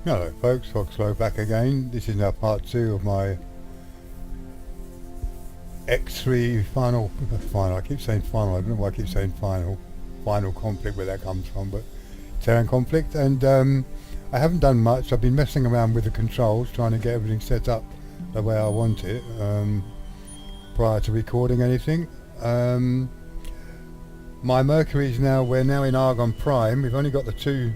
Hello folks, Foxlow back again. This is now part 2 of my X3 final, I keep saying final, I don't know why I keep saying final conflict, where that comes from, but Terran Conflict. And I haven't done much. I've been messing around with the controls, trying to get everything set up the way I want it prior to recording anything. My Mercury's now, we're now in Argon Prime. We've only got the two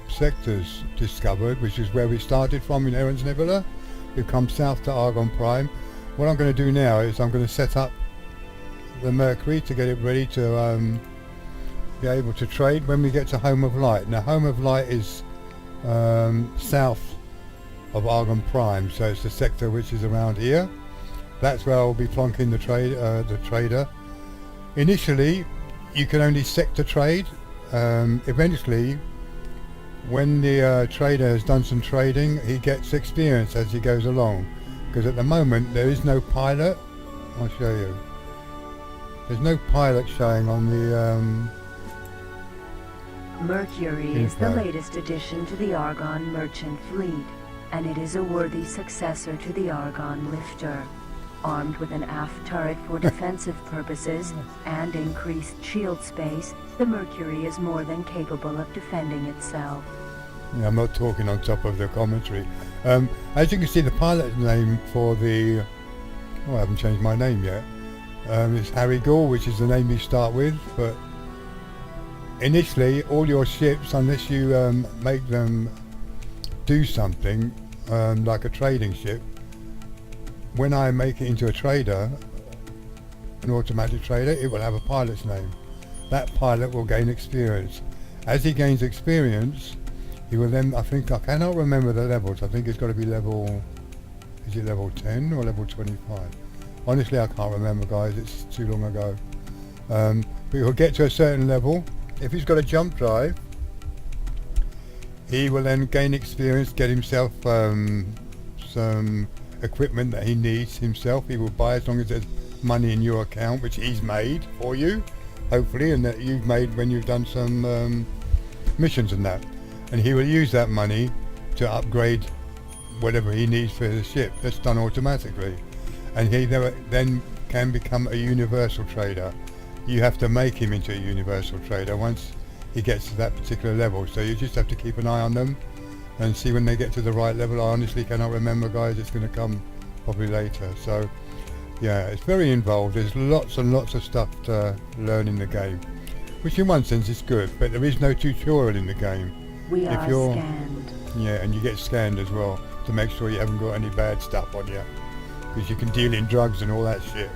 sectors discovered, which is where we started from in Erin's Nebula. We've come south to Argon Prime. What I'm going to do now is I'm going to set up the Mercury to get it ready to be able to trade when we get to Home of Light. Now Home of Light is south of Argon Prime, so it's the sector which is around here. That's where I'll be plonking the trader. Initially you can only sector trade. Eventually, when the trader has done some trading, he gets experience as he goes along, because at the moment there is no pilot. I'll show you. There's no pilot showing on the Mercury is the latest addition to the Argon merchant fleet, and it is a worthy successor to the Argon lifter. Armed with an aft turret for defensive purposes and increased shield space, the Mercury is more than capable of defending itself. Yeah, I'm not talking on top of the commentary. As you can see, the pilot name for the... Oh, I haven't changed my name yet. It's Harry Gore, which is the name you start with, but initially all your ships, unless you make them do something, like a trading ship, when I make it into a trader, an automatic trader, it will have a pilot's name. That pilot will gain experience. As he gains experience, he will then, I cannot remember the levels, I think it's got to be level, is it level 10 or level 25? Honestly, I can't remember, guys, it's too long ago. But he'll get to a certain level. If he's got a jump drive, he will then gain experience, get himself some equipment that he needs himself. He will buy as long as there's money in your account, which he's made for you, hopefully, and that you've made when you've done some missions and that. And he will use that money to upgrade whatever he needs for the ship. That's done automatically. And he then can become a universal trader. You have to make him into a universal trader once he gets to that particular level. So you just have to keep an eye on them and see when they get to the right level. I honestly cannot remember, guys. It's going to come probably later. So yeah, it's very involved. There's lots and lots of stuff to learn in the game, which in one sense is good, but there is no tutorial in the game. We are scanned. Yeah, and you get scanned as well to make sure you haven't got any bad stuff on you, because you can deal in drugs and all that shit.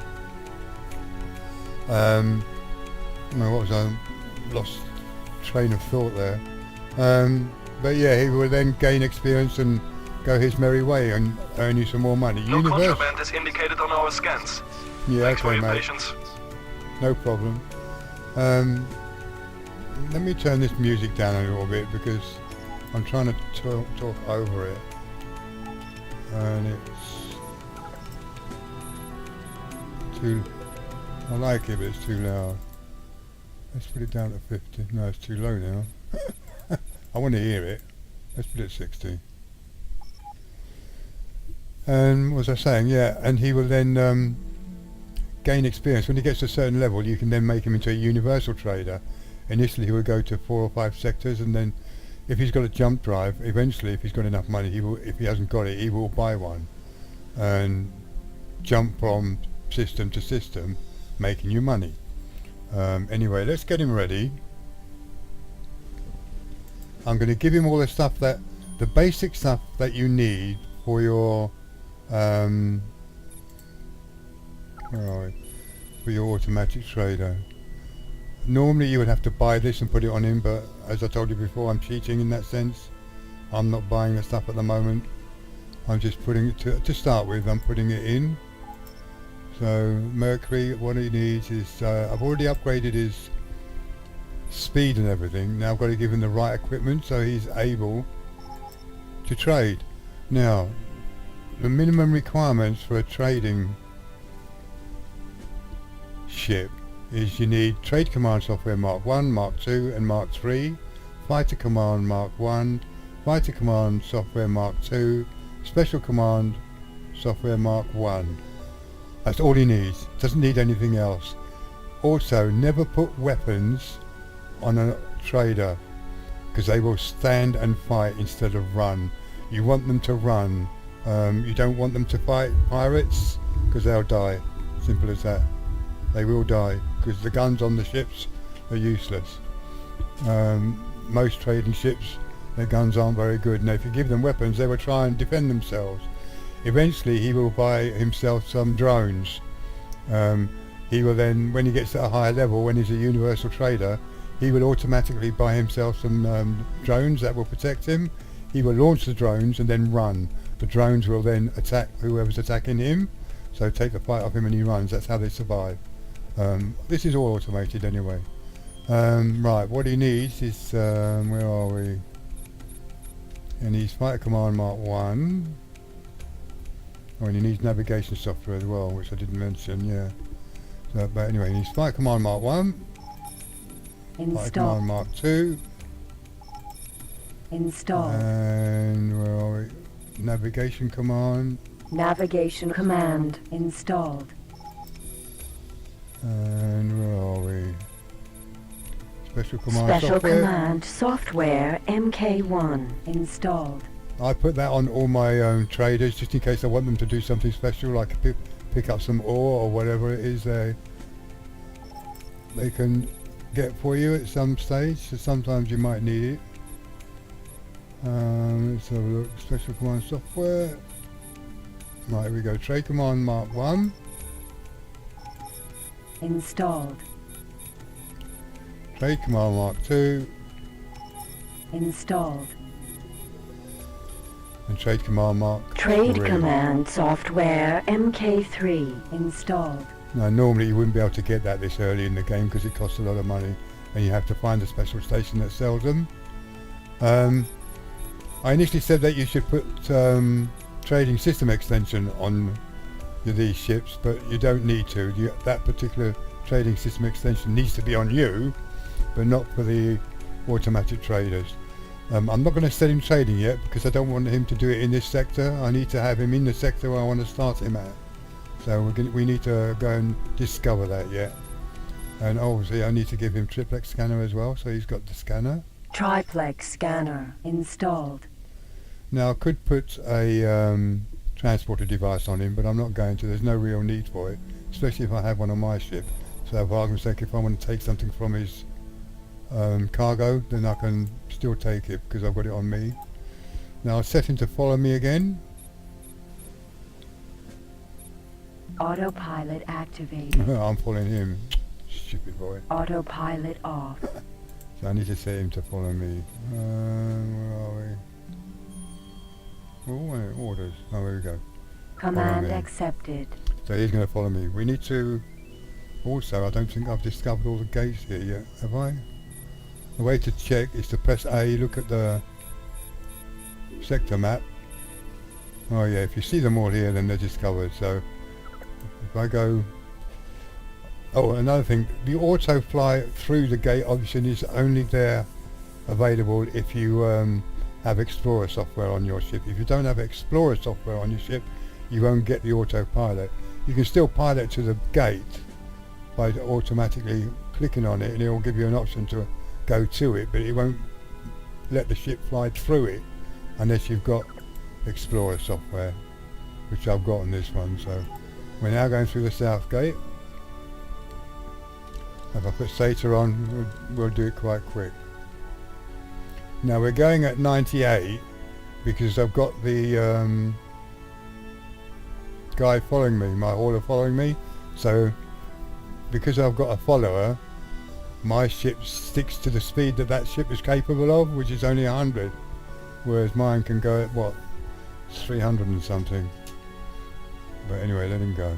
What was I lost train of thought there. But yeah, he will then gain experience and go his merry way and earn you some more money. No contraband is indicated on our scans. Yeah, Thanks for okay, your mate. patience. No problem. Let me turn this music down a little bit because I'm trying to talk over it, and it's too... I like it, but it's too loud. Let's put it down to 50. No, it's too low now. I want to hear it. Let's put it 60. And what was I saying? Yeah, and he will then gain experience. When he gets to a certain level, you can then make him into a universal trader. Initially he will go to 4 or 5 sectors, and then if he's got a jump drive, eventually if he's got enough money, he will, if he hasn't got it, he will buy one and jump from system to system, making you money. Anyway, let's get him ready. I'm going to give him all the stuff that, the basic stuff that you need for your where are we? For your automatic trader. Normally you would have to buy this and put it on him, but as I told you before, I'm cheating in that sense. I'm not buying the stuff at the moment. I'm just putting it to start with, I'm putting it in. So Mercury, what he needs is, I've already upgraded his speed and everything. Now I've got to give him the right equipment so he's able to trade. Now, the minimum requirements for a trading ship is you need Trade Command Software Mark 1, Mark 2 and Mark 3, Fighter Command Mark 1, Fighter Command Software Mark 2, Special Command Software Mark 1. That's all he needs, doesn't need anything else. Also, never put weapons on a trader, because they will stand and fight instead of run. You want them to run. You don't want them to fight pirates, because they'll die. Simple as that. They will die, because the guns on the ships are useless. Most trading ships, their guns aren't very good, and if you give them weapons, they will try and defend themselves. Eventually he will buy himself some drones. He will then, when he gets at a higher level, when he's a universal trader, he will automatically buy himself some drones that will protect him. He will launch the drones and then run. The drones will then attack whoever's attacking him, so take the fight off him and he runs. That's how they survive. This is all automated anyway. Right, what he needs is, where are we? He needs Fighter Command Mark 1. Oh, and he needs navigation software as well, which I didn't mention, yeah. So, but anyway, he needs Fighter Command Mark 1. Fighter Command Mark 2. Install. And where are we? Navigation command. Navigation command installed. And where are we? Special command Special software. command software MK1 installed. I put that on all my traders just in case I want them to do something special, like pick up some ore or whatever it is they can get for you at some stage. So sometimes you might need it. Let's have a look. Special command software. Right, here we go. Trade Command Mark 1. Installed. Trade Command Mark 2. Installed. And Trade Command Mark Trade 3. Command Software MK3 installed. Now normally you wouldn't be able to get that this early in the game because it costs a lot of money and you have to find a special station that sells them. I initially said that you should put trading system extension on these ships, but you don't need to. That particular trading system extension needs to be on you, but not for the automatic traders. I'm not going to set him trading yet because I don't want him to do it in this sector. I need to have him in the sector where I want to start him at. So we need to go and discover that yet. And obviously I need to give him triplex scanner as well, so he's got the scanner. Triplex scanner installed. Now I could put a transporter device on him, but I'm not going to. There's no real need for it, especially if I have one on my ship. So for argument's sake, if I want to take something from his cargo, then I can still take it because I've got it on me. Now I'll set him to follow me again. Autopilot activated. I'm following him. Stupid boy. Autopilot off. So I need to set him to follow me. Where are we? Oh, orders. Oh, here we go. Command accepted. So he's going to follow me. We need to... Also, I don't think I've discovered all the gates here yet, have I? The way to check is to press A, look at the sector map. Oh yeah, if you see them all here, then they're discovered. So if I go... Oh, another thing, the auto fly through the gate option is only there available if you have Explorer software on your ship. If you don't have Explorer software on your ship, you won't get the autopilot. You can still pilot to the gate by automatically clicking on it, and it will give you an option to go to it, but it won't let the ship fly through it unless you've got Explorer software, which I've got on this one. So we're now going through the south gate. If I put SATA on, we'll do it quite quick. Now we're going at 98 because I've got the guy following me, my hauler following me. So because I've got a follower, my ship sticks to the speed that that ship is capable of, which is only 100, whereas mine can go at what, 300 and something. But anyway, let him go.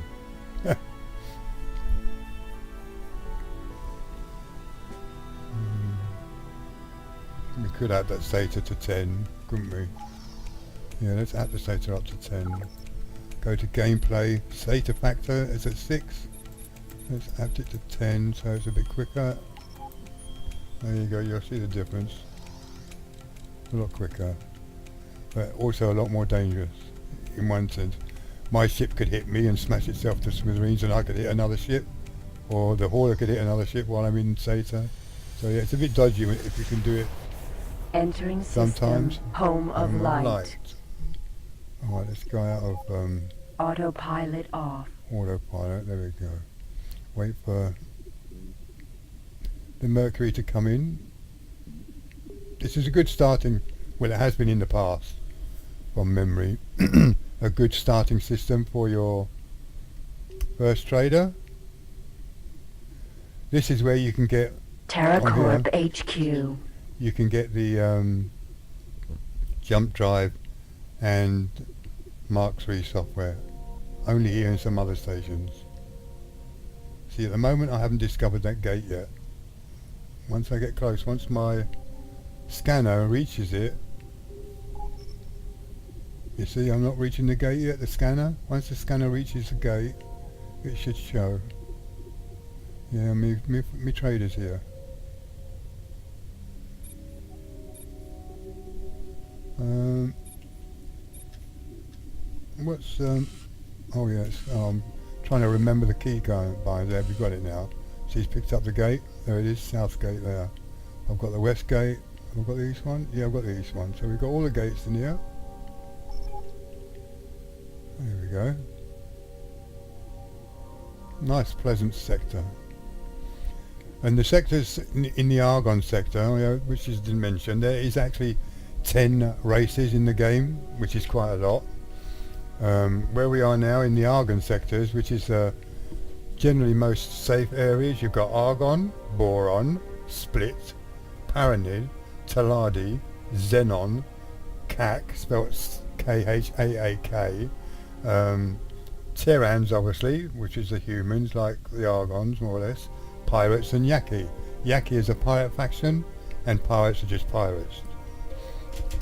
We could add that SATA to 10, couldn't we? Yeah, let's add the SATA up to 10. Go to gameplay, SATA factor is at 6. Let's add it to 10 so it's a bit quicker. There you go, you'll see the difference. A lot quicker, but also a lot more dangerous in one sense. My ship could hit me and smash itself to smithereens, and I could hit another ship, or the hauler could hit another ship while I'm in Zeta. So yeah, it's a bit dodgy if you can do it Entering sometimes. system, home of light. Alright, let's go out of Autopilot off. autopilot, there we go. Wait for the Mercury to come in. This is a good starting, well it has been in the past, from memory, a good starting system for your first trader. This is where you can get TerraCorp HQ. you can get the jump drive and Mark III software. Only here in some other stations. See, at the moment I haven't discovered that gate yet. Once I get close, once my scanner reaches it, you see I'm not reaching the gate yet, the scanner. Once the scanner reaches the gate, it should show. Yeah, me traders here. What's oh yes, trying to remember the key going by there. We've got it now. She's picked up the gate. There it is, south gate there. I've got the west gate. Have I got the east one? Yeah, I've got the east one. So we've got all the gates in here. There we go. Nice, pleasant sector. And the sectors in the Argon sector, which is mentioned, there is actually 10 races in the game, which is quite a lot. Where we are now in the Argon sectors, which is generally most safe areas, you've got Argon, Boron, Split, Paranid, Taladi, Xenon, KAK, spelled K-H-A-A-K, Terrans obviously, which is the humans like the Argons more or less, pirates, and Yaki. Yaki is a pirate faction and pirates are just pirates.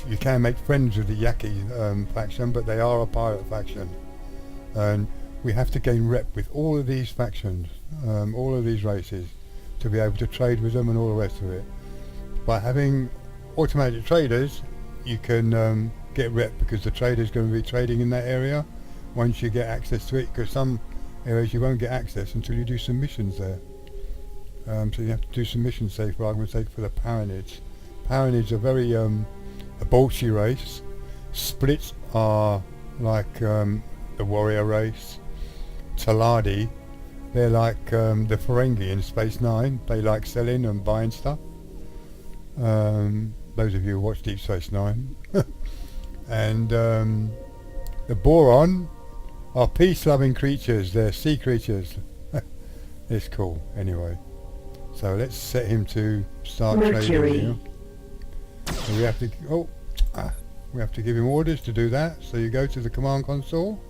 You can make friends with the Yaki faction, but they are a pirate faction, and we have to gain rep with all of these factions, all of these races, to be able to trade with them and all the rest of it. By having automated traders, you can get rep, because the trader's going to be trading in that area once you get access to it, because some areas you won't get access until you do some missions there. So you have to do some missions, say for argument's sake, for the Paranids. Paranids are very a Bolshi race. Splits are like the warrior race. Taladi, they're like the Ferengi in Space 9. They like selling and buying stuff. Those of you who watch Deep Space Nine. And the Boron are peace-loving creatures. They're sea creatures. It's cool. Anyway, so let's set him to start trading here. So we have to we have to give him orders to do that. So you go to the command console.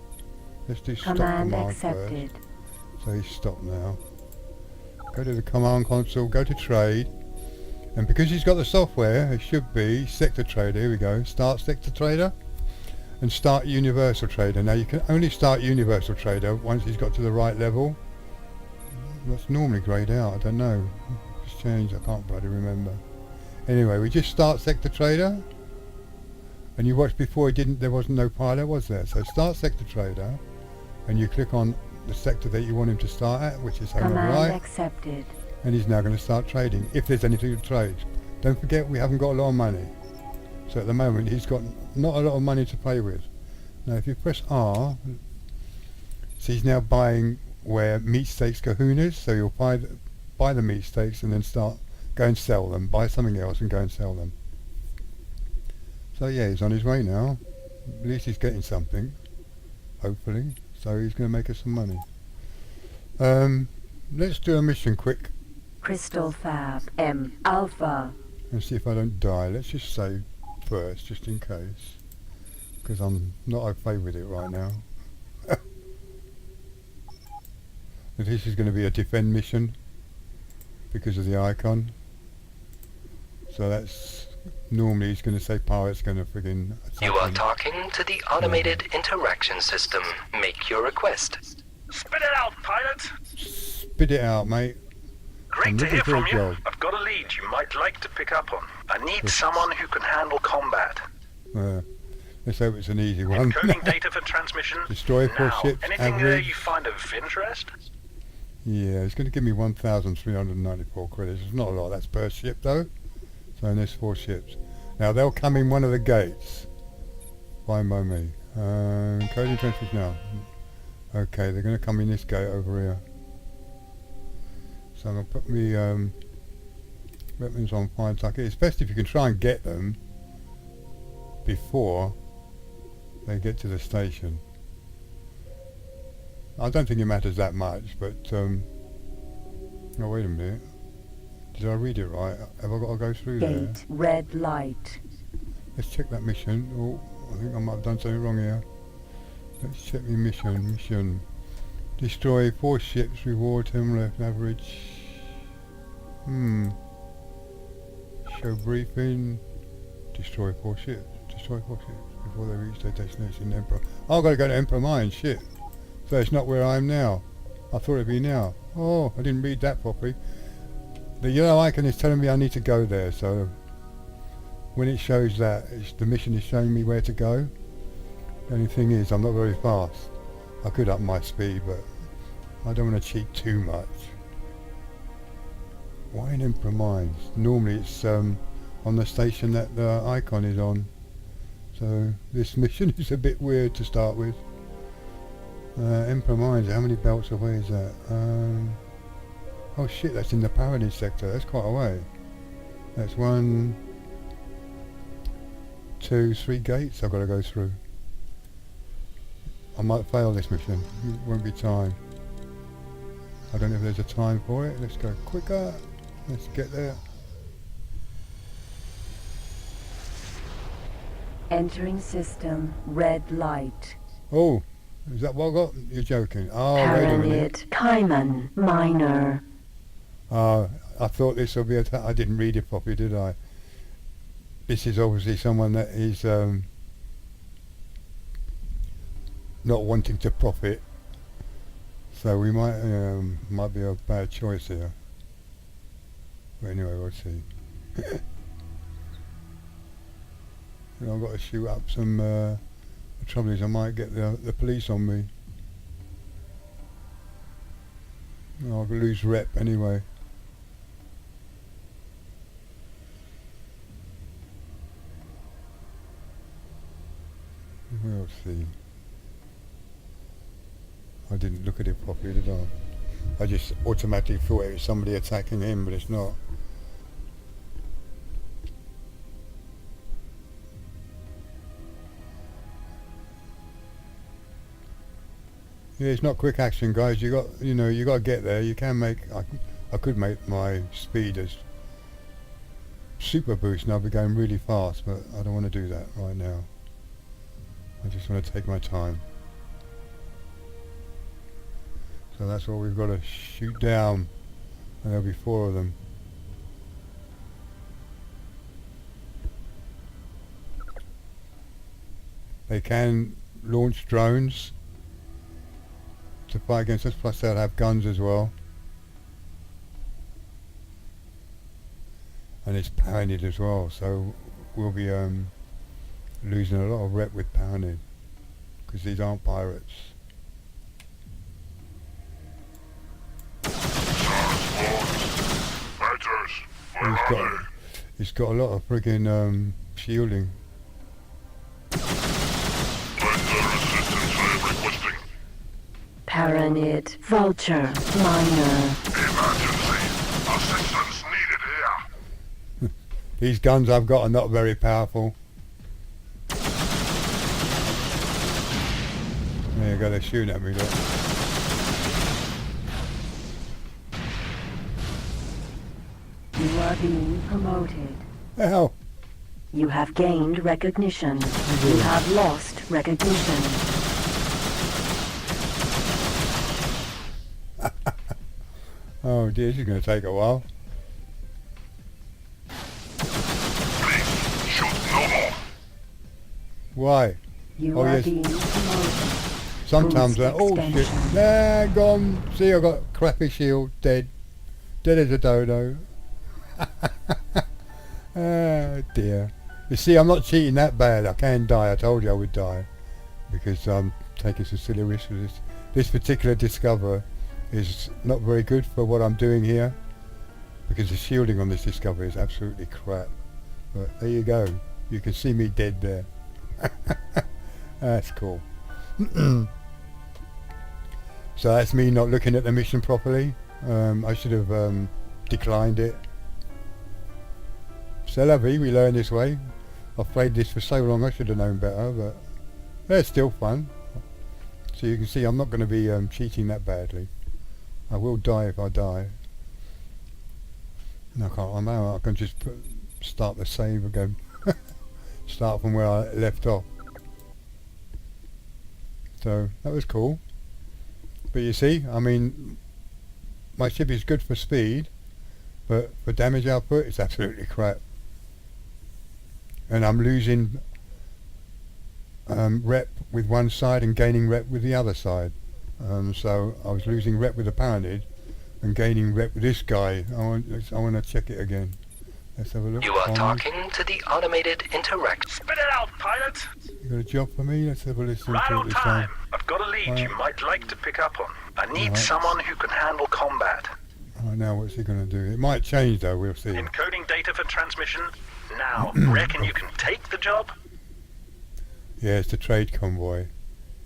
Let's do stop command accepted. first. So he's stopped now. Go to the command console. Go to trade. And because he's got the software, it should be sector trader. Here we go. Start sector trader and start universal trader. Now you can only start universal trader once he's got to the right level. That's normally greyed out. I don't know. It's changed. I can't bloody remember. Anyway, we just start sector trader. And you watched before, there wasn't no pilot, was there? So start sector trader, and you click on the sector that you want him to start at, which is home of light. Accepted. And he's now going to start trading, if there's anything to trade. Don't forget, we haven't got a lot of money. So at the moment, he's got not a lot of money to play with. Now if you press R, so he's now buying where meat steaks kahunas, so you'll buy the meat steaks and then go and sell them, buy something else and go and sell them. So yeah, he's on his way now. At least he's getting something, hopefully. So he's going to make us some money. Let's do a mission quick. Crystal Fab M Alpha. And see if I don't die. Let's just save first, just in case. Because I'm not okay with it right now. But this is going to be a defend mission because of the icon. So that's normally he's going to say pirate's going to friggin' attack You are him. talking to the automated interaction system. Make your request. Spit it out, pilot! Spit spit it out, mate. Great to hear for a from you. job. I've got a lead you might like to pick up on. I need someone who can handle combat. Let's hope it's an easy one. Encoding data for transmission. Destroy 4 now. ships, Anything there average. you find of interest? Yeah, it's going to give me 1,394 credits. It's not a lot. That's per ship, though. So there's 4 ships. Now, they'll come in one of the gates. Fine by me. Encoding transmission now. Okay, they're going to come in this gate over here. So I'm going to put me weapons on fine target. It's best if you can try and get them before they get to the station. I don't think it matters that much, but oh, wait a minute. Did I read it right? Have I got to go through there? Gate red light. Let's check that mission. Oh, I think I might have done something wrong here. Let's check the mission. Destroy 4 ships, reward 10 left average. Show briefing. Destroy 4 ships. Destroy 4 ships before they reach their destination, Emperor. Oh, I've got to go to Emperor Mine, shit. So it's not where I am now. I thought it'd be now. Oh, I didn't read that properly. The yellow icon is telling me I need to go there, so when it shows that, the mission is showing me where to go. The only thing is, I'm not very fast. I could up my speed, but I don't want to cheat too much. Why in Emperor Mines? Normally it's on the station that the icon is on. So this mission is a bit weird to start with. Emperor Mines, how many belts away is that? Oh shit, that's in the Paradise sector. That's quite a way. That's 1, 2, 3 gates I've got to go through. I might fail this mission. It won't be time. I don't know if there's a time for it. Let's go quicker. Let's get there. Entering system red light. Oh, is that what I got? You're joking. Oh, wait a minute. Kaiman minor. I thought this would be I didn't read it properly, did I? This is obviously someone that is not wanting to profit. So we might be a bad choice here. But anyway, we'll see. I've got to shoot up some. The trouble is, I might get the police on me. I'll lose rep anyway. We'll see. I didn't look at it properly, did I? I just automatically thought it was somebody attacking him, but it's not. Yeah, it's not quick action, guys. You got to get there. You can make. I could make my speed as super boost, and I'll be going really fast, but I don't want to do that right now. I just want to take my time. So that's what we've got to shoot down, and there'll be 4 of them. They can launch drones to fight against us, plus they'll have guns as well. And it's pounded as well, so we'll be losing a lot of rep with pounded, because these aren't pirates. He's got a lot of friggin' shielding. Paranid Vulture minor. Emergency. Assistance needed here. These guns I've got are not very powerful. There you go, they're shooting at me, look. You are being promoted. The hell? You have gained recognition. You have lost recognition. Oh dear, this is going to take a while. Please, shoot no more. Why? You Oh, are yes. being promoted. sometimes Boost oh shit, extension. nah, gone. See, I got crappy shield, dead as a dodo. Ah dear. You see, I'm not cheating that bad. I can die. I told you I would die because I'm taking some silly risks with this. This particular Discoverer is not very good for what I'm doing here because the shielding on this Discovery is absolutely crap. But there you go. You can see me dead there. That's cool. So that's me not looking at the mission properly. I should have declined it. C'est la vie, we learn this way. I've played this for so long I should have known better, but it's still fun. So you can see I'm not going to be cheating that badly. I will die if I die. No, I know I can just start the save again. Start from where I left off. So that was cool. But you see, I mean, my ship is good for speed, but for damage output it's absolutely crap. And I'm losing rep with one side and gaining rep with the other side. So I was losing rep with the Paranid and gaining rep with this guy. I want to check it again. Let's have a look. You are talking to the automated interact. Spit it out, pilot! You got a job for me? Let's have a listen Right to on this time. I've got a lead you might like to pick up on. I need someone who can handle combat. Right now, what's he going to do? It might change though, we'll see. Encoding data for transmission. Now, reckon you can take the job? Yeah, it's the trade convoy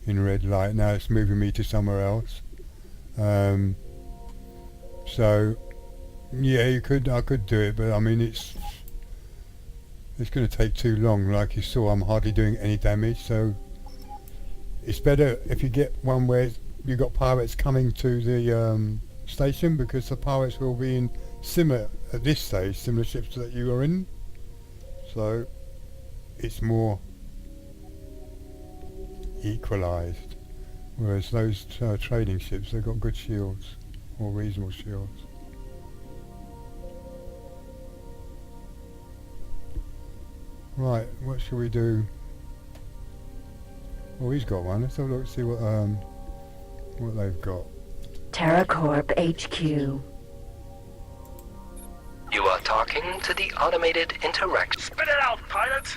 in red light. Now it's moving me to somewhere else. So yeah, I could do it, but I mean it's going to take too long. Like you saw, I'm hardly doing any damage, so it's better if you get one where you got pirates coming to the station, because the pirates will be in similar at this stage, similar ships that you are in. So it's more equalised, whereas those trading ships, they've got good shields, or reasonable shields. Right, what shall we do? Oh, he's got one. Let's have a look, see what they've got. TerraCorp HQ. You are talking to the automated interact. Spit it out, pilot!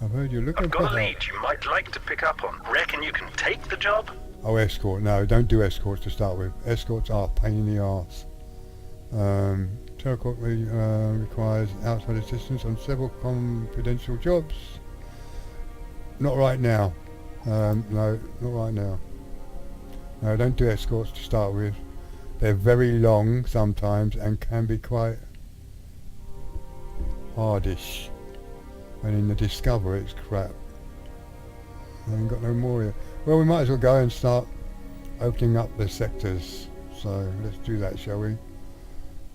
I've heard you're looking I've for got a that. lead you might like to pick up on. Reckon you can take the job? Oh, escort. No, don't do escorts to start with. Escorts are a pain in the arse. TerraCorp requires outside assistance on several confidential jobs. Not right now. No, not right now. No, don't do escorts to start with. They're very long sometimes and can be quite hardish. And in the Discovery it's crap. I ain't got no more here. Well, we might as well go and start opening up the sectors. So let's do that, shall we?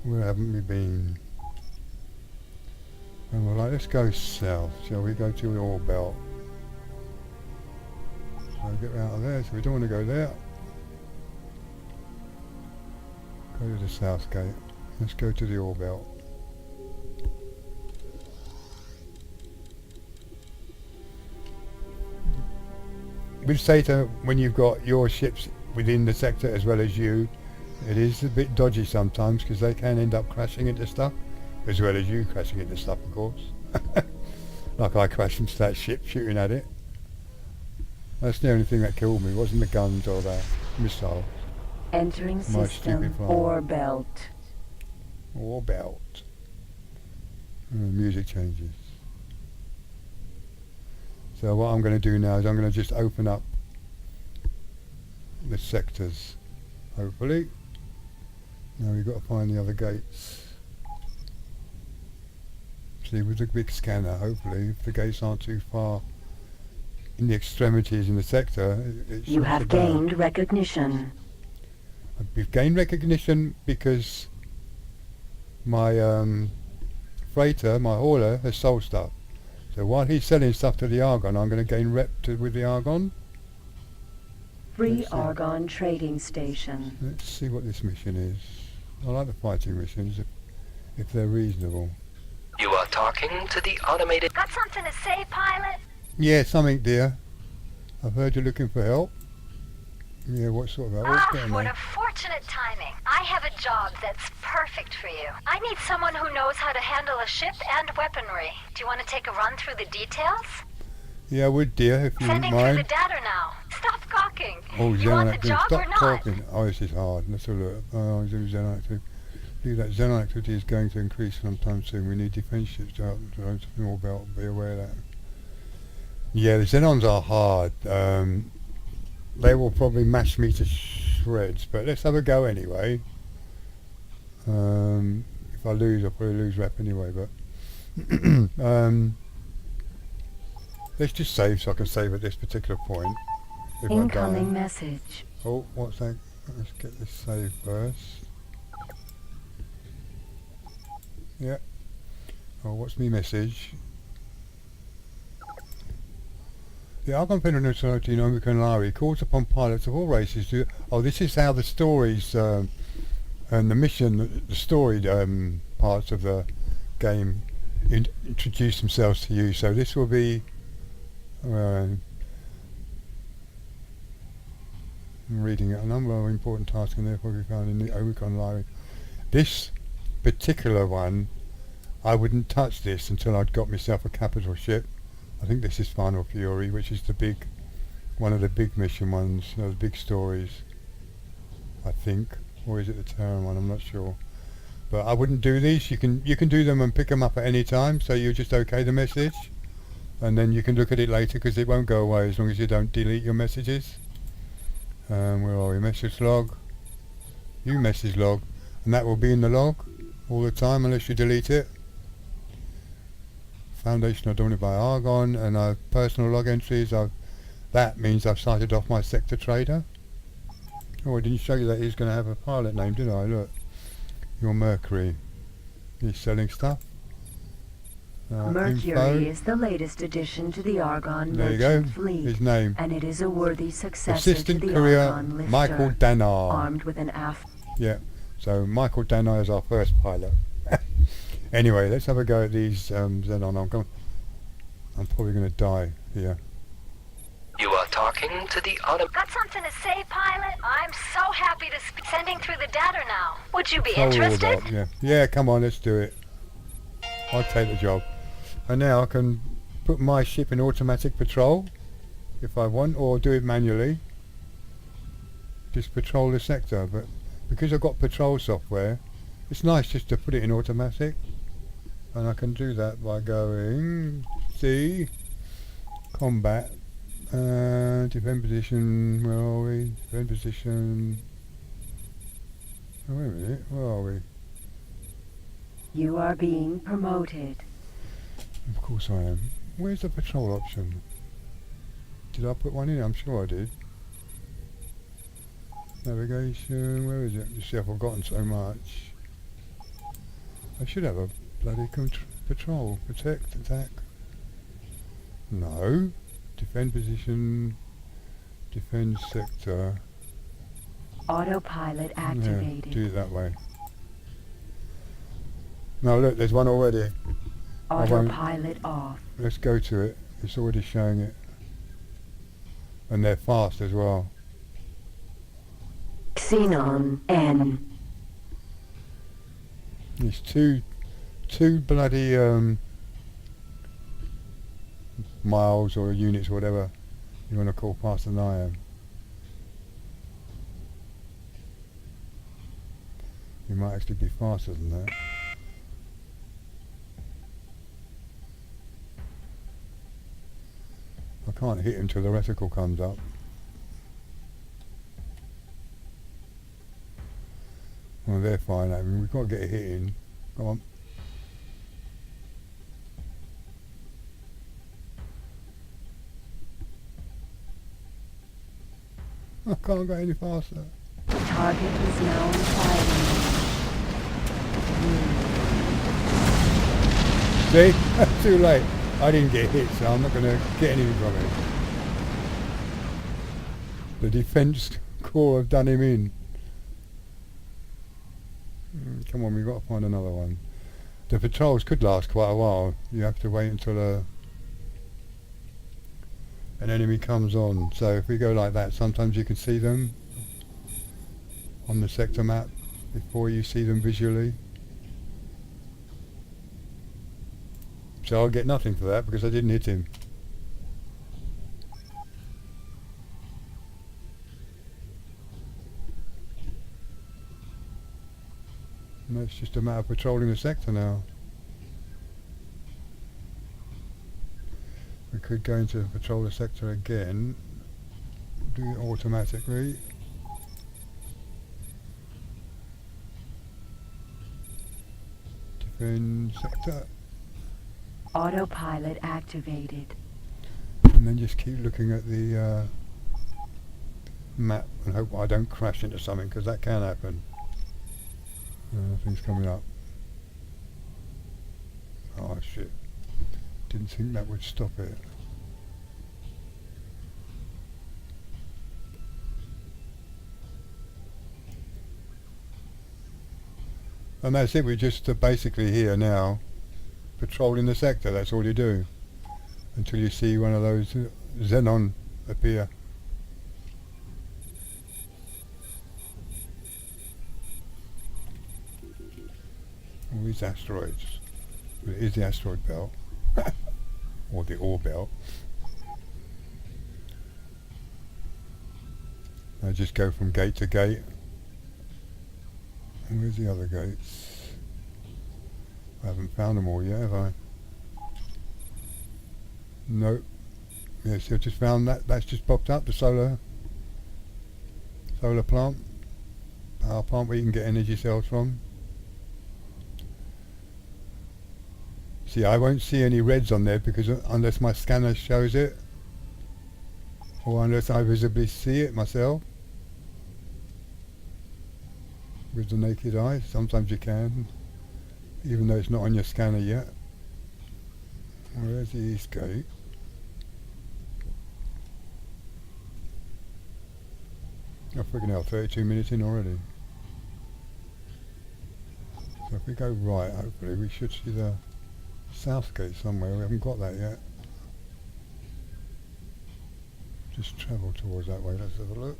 Where haven't we been? And we're like, let's go south, shall we? Go to the ore belt. So get out of there, so we don't want to go there. Go to the south gate. Let's go to the ore belt. With SATA, when you've got your ships within the sector as well as you, it is a bit dodgy sometimes because they can end up crashing into stuff, as well as you crashing into stuff, of course. Like I crashed into that ship shooting at it. That's the only thing that killed me, wasn't the guns or the missile. Entering My system stupid phone. ore belt. Ore belt. Music changes. So what I'm going to do now is I'm going to just open up the sectors, hopefully. Now we've got to find the other gates. See, with the big scanner, hopefully, if the gates aren't too far in the extremities in the sector, it You have gained recognition. We've gained recognition because my freighter, my hauler, has sold stuff. So while he's selling stuff to the Argon, I'm going to gain rep with the Argon. Free Let's see. Argon trading station. Let's see what this mission is. I like the fighting missions if they're reasonable. You are talking to the automated. Got something to say, pilot? Yeah, something, dear. I've heard you're looking for help. Yeah, what sort of... What a fortunate timing. I have a job that's perfect for you. I need someone who knows how to handle a ship and weaponry. Do you want to take a run through the details? Yeah, I would, dear, if you wouldn't Sending through the mind. data now. Stop gawking. Oh, You want the Xenon job or activity. Stop not? talking. Oh, this is hard. Let's have a look. Oh, Xenon activity. See, that Xenon activity is going to increase sometime soon. We need defense ships to help something more about. Be aware of that. Yeah, the Xenons are hard. They will probably mash me to shreds, but let's have a go anyway. If I lose, I'll probably lose rep anyway, but let's just save so I can save at this particular point. If I Incoming die. message. Oh, what's that? Let's get this save first. Yeah. Oh, what's me message? The Argon Pinnacle Society in Omicron Lari calls upon pilots of all races to... Oh, this is how the stories and the mission, the story parts of the game introduce themselves to you. So this will be... I'm reading it. A number of important tasks can therefore be found in the Omicron Lari. This particular one, I wouldn't touch this until I'd got myself a capital ship. I think this is Final Fury, which is the big, one of the big mission ones, the big stories, I think, or is it the Terran one? I'm not sure. But I wouldn't do these. You can do them and pick them up at any time. So you just okay the message, and then you can look at it later because it won't go away as long as you don't delete your messages. Where are we? Message log. View message log, and that will be in the log all the time unless you delete it. Foundation are dominated by Argon, and I've personal log entries. That means I've sighted off my sector trader. Oh, I didn't show you that he's going to have a pilot name, did I? Look, your Mercury. He's selling stuff. Mercury Info. is the latest addition to the Argon There you go. merchant fleet, His name. and it is a worthy successor Assistant to the Courier Argon lifter, Michael Danar. armed with an aft. Yeah. So Michael Danar is our first pilot. Anyway, let's have a go at these Xenon. I'm probably going to die here. You are talking to the Got something to say, pilot? I'm so happy to sending through the data now. Would you be Tell all interested? about, yeah. Yeah, come on, let's do it. I'll take the job. And now I can put my ship in automatic patrol if I want, or do it manually. Just patrol the sector, but because I've got patrol software, it's nice just to put it in automatic. And I can do that by going C, combat, defend position, where are we? Defend position. Oh, wait a minute, where are we? You are being promoted. Of course I am. Where's the patrol option? Did I put one in? I'm sure I did. Navigation, where is it? You see, I've forgotten so much. I should have a bloody patrol. Protect, attack. No. Defend position. Defend sector. Autopilot activated. Yeah, do it that way. No, look, there's one already. Autopilot off. Let's go to it. It's already showing it. And they're fast as well. Xenon N. It's two bloody miles or units or whatever you want to call faster than I am. You might actually be faster than that. I can't hit until the reticle comes up. Well, they're fine. I mean, we've got to get a hit in. Come on. I can't go any faster. Target is now in firing. See? Too late. I didn't get hit, so I'm not going to get anything from it. The defence corps have done him in. Come on, we've got to find another one. The patrols could last quite a while. You have to wait until an enemy comes on. So if we go like that, sometimes you can see them on the sector map before you see them visually. So I'll get nothing for that because I didn't hit him. And that's just a matter of patrolling the sector now. We could go into patrol the sector again, do it automatically. Defend sector. Autopilot activated. And then just keep looking at the map and hope I don't crash into something, because that can happen. Nothing's coming up. Oh shit. Didn't think that would stop it. And that's it, we're just basically here now patrolling the sector. That's all you do until you see one of those xenon appear. All these asteroids. Well, it is the asteroid belt. Or the ore belt. I just go from gate to gate. And where's the other gates? I haven't found them all yet, have I? Nope. Yes, I've just found that. That's just popped up, the solar plant. Power plant where you can get energy cells from. See, I won't see any reds on there because unless my scanner shows it, or unless I visibly see it myself with the naked eye. Sometimes you can, even though it's not on your scanner yet. Where's the east gate? Oh, freaking hell, 32 minutes in already. So if we go right, hopefully we should see the south gate somewhere. We haven't got that yet. Just travel towards that way. Let's have a look.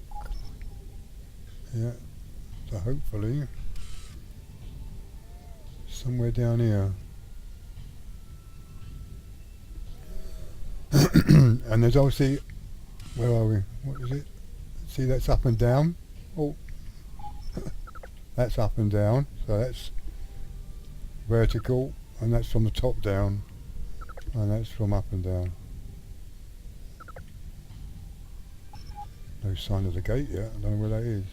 Yeah. So hopefully somewhere down here. And there's obviously, where are we? What is it? See, that's up and down. Oh, that's up and down. So that's vertical. And that's from the top down, and that's from up and down. No sign of the gate yet. I don't know where that is.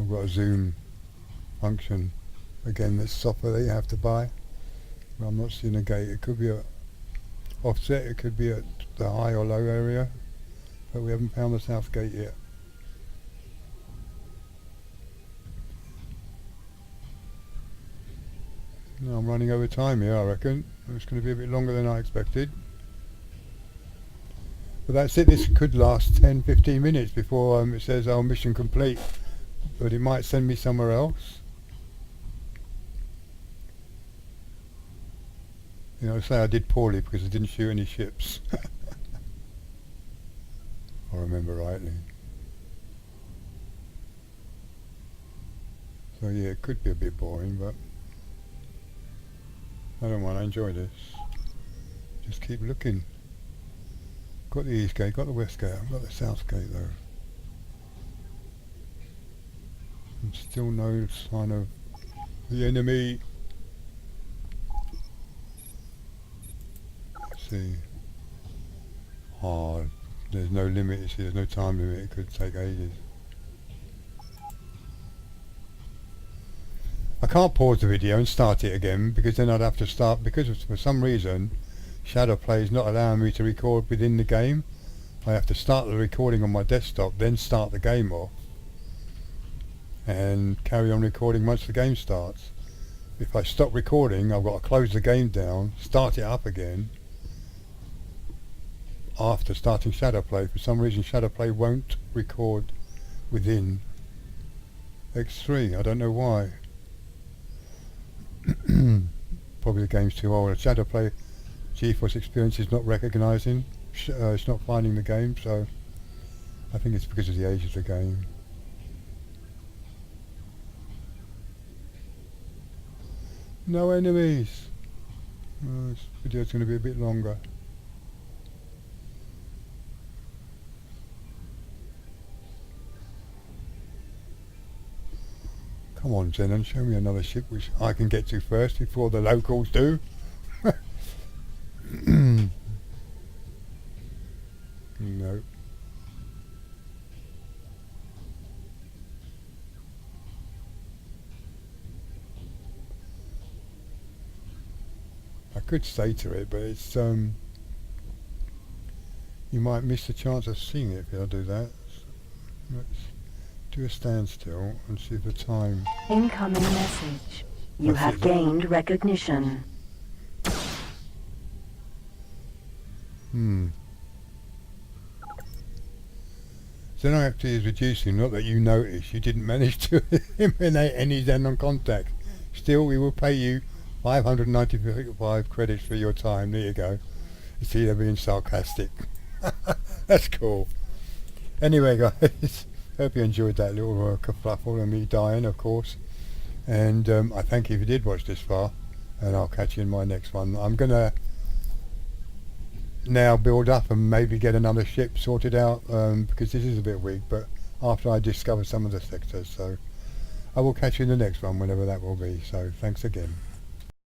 I've got a zoom function again. That's software that you have to buy. But I'm not seeing a gate. It could be a offset. It could be at the high or low area. But we haven't found the south gate yet. No, I'm running over time here, I reckon. It's going to be a bit longer than I expected. But that's it. This could last 10-15 minutes before it says, oh, mission complete. But it might send me somewhere else. You know, say I did poorly because I didn't shoot any ships. I remember rightly. So yeah, it could be a bit boring, but I don't mind, I enjoy this. Just keep looking. Got the east gate, got the west gate, I've got the south gate though. And still no sign of the enemy. Let's see. Hard. There's no limit, you see, there's no time limit, it could take ages. I can't pause the video and start it again because then I'd have to start, because for some reason Shadow Play is not allowing me to record within the game. I have to start the recording on my desktop, then start the game off and carry on recording once the game starts. If I stop recording, I've got to close the game down, start it up again after starting Shadow Play. For some reason Shadow Play won't record within X3. I don't know why. Probably the game's too old. Shadow Play Geforce Experience is not recognising. It's not finding the game, so I think it's because of the age of the game. No enemies. Oh, this video's going to be a bit longer. Come on, Zenon, show me another ship which I can get to first before the locals do. No. I could say to it, but it's you might miss the chance of seeing it if I do that. Let's do a standstill and see the time. Incoming message. You have gained recognition. Xenon activity is reducing, not that you notice. You didn't manage to eliminate any Xenon contact. Still, we will pay you 595 credits for your time. There you go. You see, they're being sarcastic. That's cool. Anyway, guys, hope you enjoyed that little kerfluffle and me dying, of course. And I thank you if you did watch this far. And I'll catch you in my next one. I'm going to now build up and maybe get another ship sorted out because this is a bit weak, but after I discover some of the sectors. So I will catch you in the next one, whenever that will be. So thanks again.